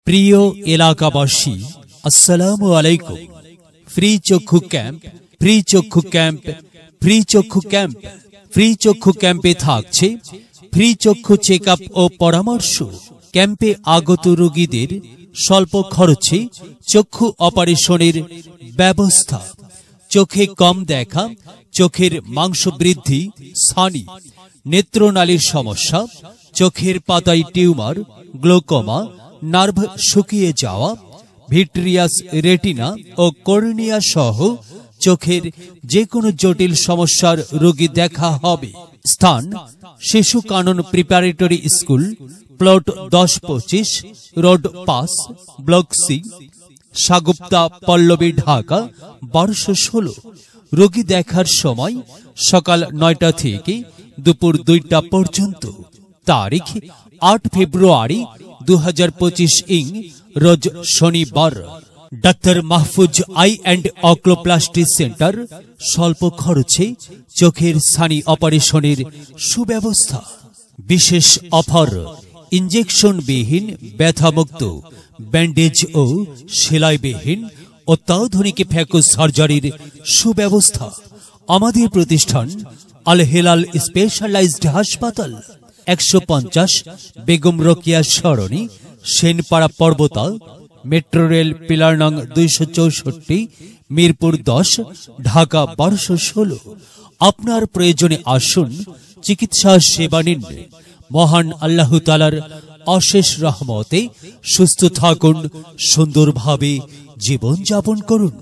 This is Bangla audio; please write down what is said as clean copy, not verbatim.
প্রিয় এলাকাবাসী, আসসালামু আলাইকুম। ফ্রি চক্ষু ক্যাম্প, ফ্রি চক্ষু ক্যাম্প, ফ্রি চক্ষু ক্যাম্প। ফ্রি চক্ষু ক্যাম্পে থাকছে ফ্রি চক্ষু চেকআপ ও পরামর্শ। ক্যাম্পে আগত রোগীদের স্বল্প খরচে চক্ষু অপারেশনের ব্যবস্থা। চোখে কম দেখা, চোখের মাংস বৃদ্ধি, ছানি, নেত্রনালীর সমস্যা, চোখের পাতায় টিউমার, গ্লোকোমা, নার্ভ শুকিয়ে যাওয়া, ভিট্রিয়াস রেটিনা ও কর্নিয়া সহ চোখের যে কোনো জটিল সমস্যার রোগী দেখা হবে। স্থান: শিশু কানন preparatory school, plot 10-25, road 5, block C, Sagufta Pallabi, Dhaka 1216। রোগী দেখার সময় সকাল 9টা থেকে দুপুর 2টা পর্যন্ত। তারিখ 8 ফেব্রুয়ারি 2025 ইং রোজ শনিবার। Doctor Mahfuz eye and oculoplasty centre, স্বল্প খরচে চোখের ছানি অপারেশনের সুব্যবস্থা। বিশেষ অফার: ইঞ্জেকশনবিহীন ব্যথামুক্ত, ব্যান্ডেজ ও সেলাইবিহীন অত্যাধুনিক ফ্যাকো সার্জারির সুব্যবস্থা। আমাদের প্রতিষ্ঠান আল হেলাল স্পেশালাইজড হাসপাতাল, 150 বেগম রোকেয়া সরণি, সেনপাড়া পর্বতা, মেট্রো রেল পিলার নং 264, মিরপুর 10, ঢাকা 1216। আপনার প্রয়োজনে আসুন, চিকিৎসা সেবা নিন। মহান আল্লাহ তাআলার অশেষ রহমতে সুস্থ থাকুন, সুন্দরভাবে জীবন যাপন করুন।